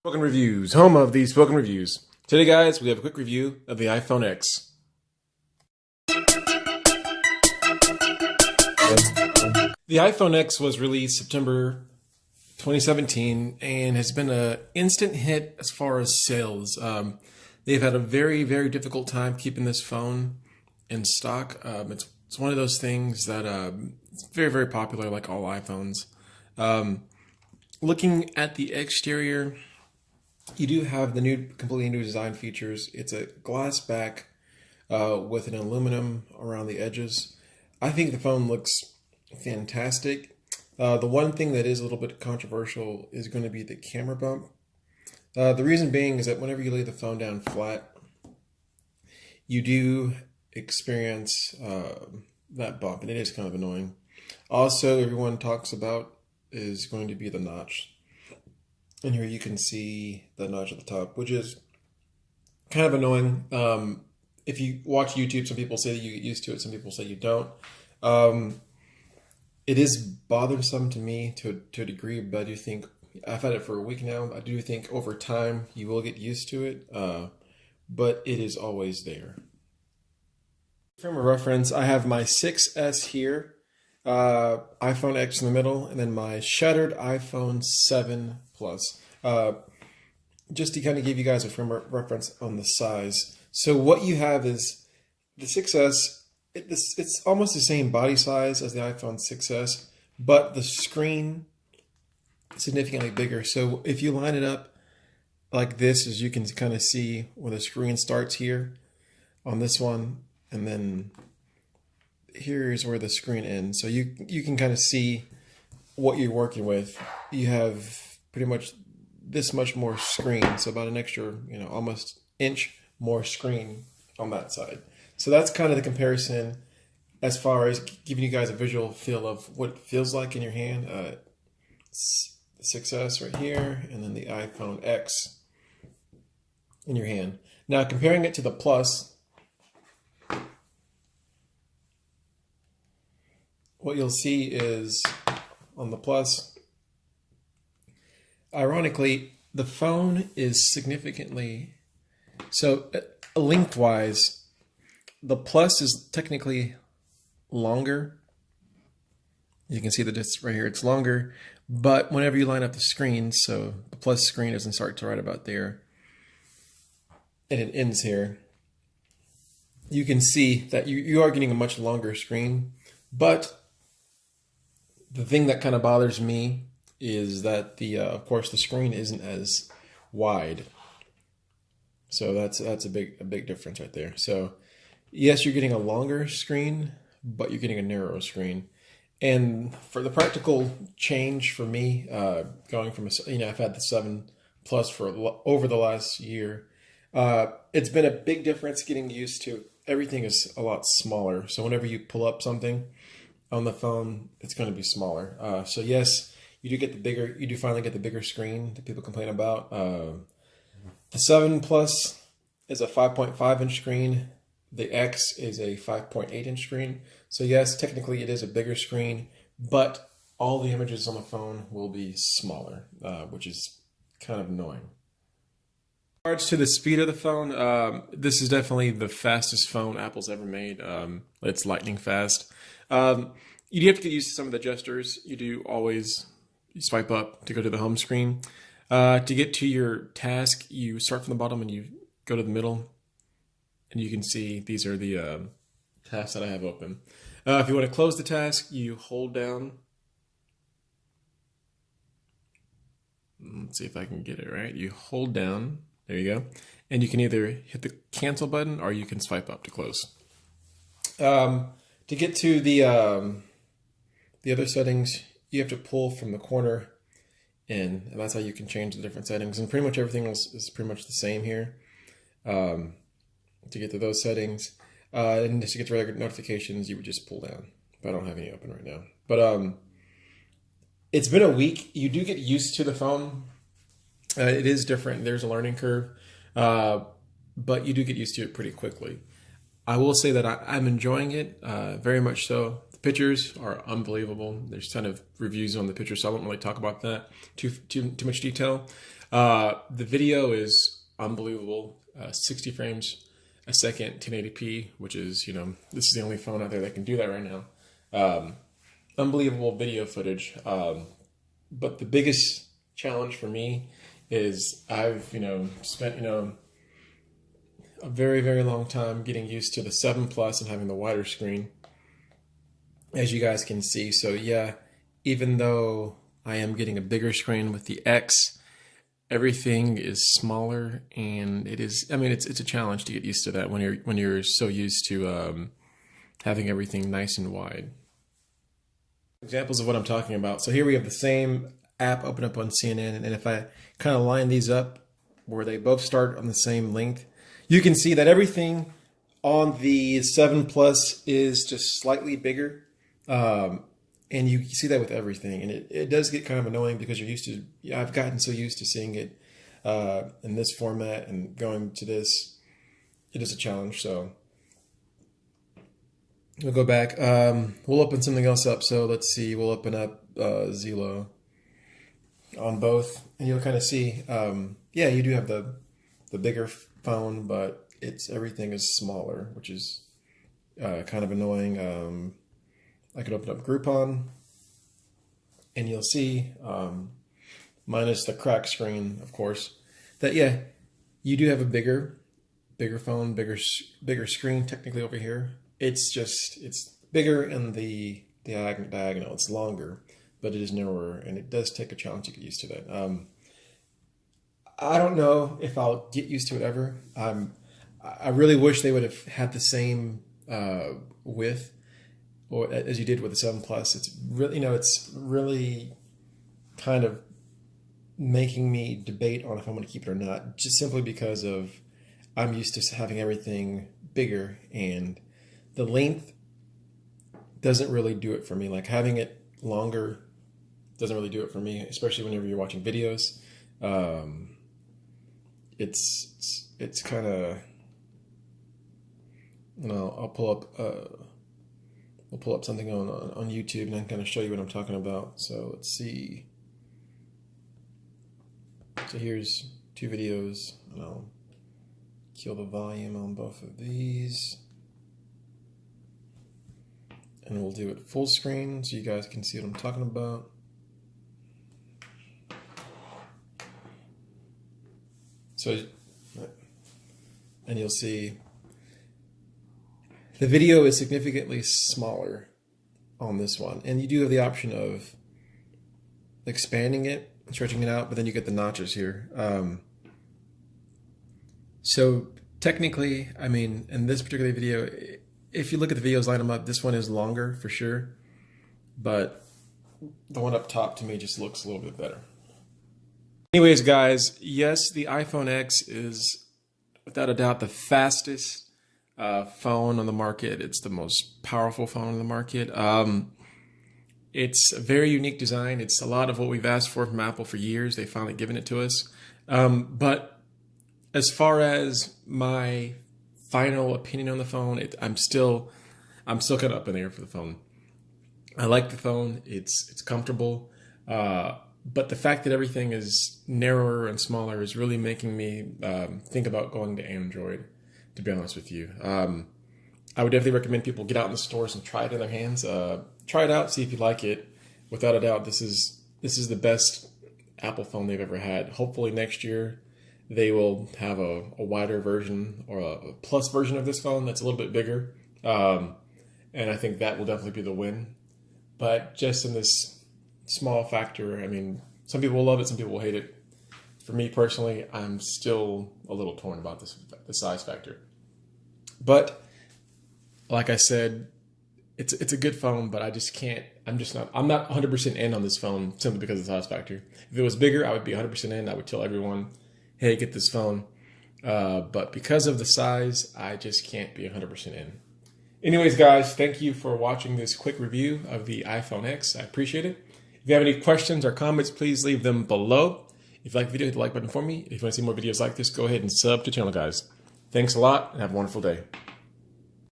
Spoken Reviews, home of the Spoken Reviews. Today, guys, we have a quick review of the iPhone X. The iPhone X was released September 2017 and has been an instant hit as far as sales. They've had a very, very difficult time keeping this phone in stock. It's one of those things that it's very, very popular, like all iPhones. Looking at the exterior, you do have the completely new design features. It's a glass back with an aluminum around the edges. I think the phone looks fantastic. The one thing that is a little bit controversial is going to be the camera bump. The reason being is that whenever you lay the phone down flat, you do experience that bump, and it is kind of annoying. Also, everyone talks about is going to be the notch. And here you can see the notch at the top, which is kind of annoying. If you watch YouTube, some people say that you get used to it, some people say you don't. It is bothersome to me to a degree, but I do think, I've had it for a week now, I do think over time you will get used to it, but it is always there. From a reference, I have my 6S here, iPhone X in the middle, and then my shattered iPhone 7 Plus. Just to kind of give you guys a frame reference on the size. So what you have is the 6S, it's almost the same body size as the iPhone 6S, but the screen is significantly bigger. So if you line it up like this, as you can kind of see where the screen starts here on this one, and then here's where the screen ends. So you can kind of see what you're working with. You have pretty much this much more screen, so about an extra, almost inch more screen on that side. So that's kind of the comparison as far as giving you guys a visual feel of what it feels like in your hand. The 6S right here, and then the iPhone X in your hand. Now comparing it to the Plus, what you'll see is on the Plus, ironically, the phone is significantly, so lengthwise, the Plus is technically longer. You can see that it's right here, it's longer, but whenever you line up the screens, so the Plus screen doesn't start to right about there, and it ends here, you can see that you are getting a much longer screen, but the thing that kind of bothers me is that of course the screen isn't as wide. So that's a big difference right there. So yes, you're getting a longer screen, but you're getting a narrower screen. And for the practical change for me, going from I've had the 7 Plus for over the last year, it's been a big difference getting used to. Everything is a lot smaller. So whenever you pull up something on the phone, it's going to be smaller. So yes, you do finally get the bigger screen that people complain about. The 7 Plus is a 5.5 inch screen. The X is a 5.8 inch screen. So yes, technically it is a bigger screen, but all the images on the phone will be smaller, which is kind of annoying. In regards to the speed of the phone, this is definitely the fastest phone Apple's ever made. It's lightning fast. You do have to get used to some of the gestures. You do always swipe up to go to the home screen. To get to your task, you start from the bottom and you go to the middle, and you can see these are the tasks that I have open. If you want to close the task, you hold down. Let's see if I can get it right. You hold down. There you go. And you can either hit the cancel button or you can swipe up to close. To get to the other settings, you have to pull from the corner in, and that's how you can change the different settings. And pretty much everything else is pretty much the same here. To get to those settings, and just to get to regular notifications, you would just pull down. But I don't have any open right now. But it's been a week. You do get used to the phone. It is different. There's a learning curve, but you do get used to it pretty quickly. I will say that I'm enjoying it very much so. The pictures are unbelievable. There's a ton of reviews on the pictures, so I won't really talk about that too much detail. The video is unbelievable. 60 frames a second, 1080p, which is, this is the only phone out there that can do that right now. Unbelievable video footage. But the biggest challenge for me is I've, spent, a very, very long time getting used to the 7 Plus and having the wider screen, as you guys can see. So yeah, even though I am getting a bigger screen with the X, everything is smaller, and it is, it's a challenge to get used to that when you're so used to having everything nice and wide. Examples of what I'm talking about. So here we have the same app open up on CNN, and if I kind of line these up where they both start on the same length, you can see that everything on the 7 Plus is just slightly bigger. And you see that with everything. And it does get kind of annoying because you're used to, I've gotten so used to seeing it in this format, and going to this, it is a challenge. So we'll go back. We'll open something else up. So let's see, we'll open up Zillow on both, and you'll kind of see, yeah, you do have the bigger phone, but everything is smaller, which is kind of annoying. I could open up Groupon, and you'll see, minus the cracked screen, of course, that yeah, you do have a bigger phone, bigger screen technically over here. It's bigger in the diagonal. It's longer, but it is narrower, and it does take a challenge to get used to that. I don't know if I'll get used to it ever. I really wish they would have had the same width, or as you did with the 7 Plus. It's really, it's really kind of making me debate on if I'm going to keep it or not, just simply because of I'm used to having everything bigger, and the length doesn't really do it for me. Like, having it longer doesn't really do it for me, especially whenever you're watching videos. It's kind of, I'll pull up something on YouTube, and I can kind of show you what I'm talking about. So let's see. So here's 2 videos, and I'll kill the volume on both of these, and we'll do it full screen so you guys can see what I'm talking about. So, and you'll see the video is significantly smaller on this one, and you do have the option of expanding it, stretching it out, but then you get the notches here. So technically, in this particular video, if you look at the videos, line them up, this one is longer for sure, but the one up top to me just looks a little bit better. Anyways, guys, yes, the iPhone X is without a doubt the fastest phone on the market. It's the most powerful phone on the market. It's a very unique design. It's a lot of what we've asked for from Apple for years. They've finally given it to us. But as far as my final opinion on the phone, I'm still kind of up in the air for the phone. I like the phone. It's comfortable. But the fact that everything is narrower and smaller is really making me think about going to Android, to be honest with you. I would definitely recommend people get out in the stores and try it in their hands. Try it out, see if you like it. Without a doubt, this is the best Apple phone they've ever had. Hopefully next year they will have a wider version, or a plus version of this phone that's a little bit bigger. And I think that will definitely be the win. But just in this small factor, some people will love it, some people will hate it. For me personally, I'm still a little torn about the size factor. But like I said, it's a good phone, but I'm not 100% in on this phone simply because of the size factor. If it was bigger, I would be 100% in. I would tell everyone, hey, get this phone. But because of the size, I just can't be 100% in. Anyways, guys, thank you for watching this quick review of the iPhone X. I appreciate it. If you have any questions or comments, please leave them below. If you like the video, hit the like button for me. If you want to see more videos like this, go ahead and sub to the channel, guys. Thanks a lot, and have a wonderful day.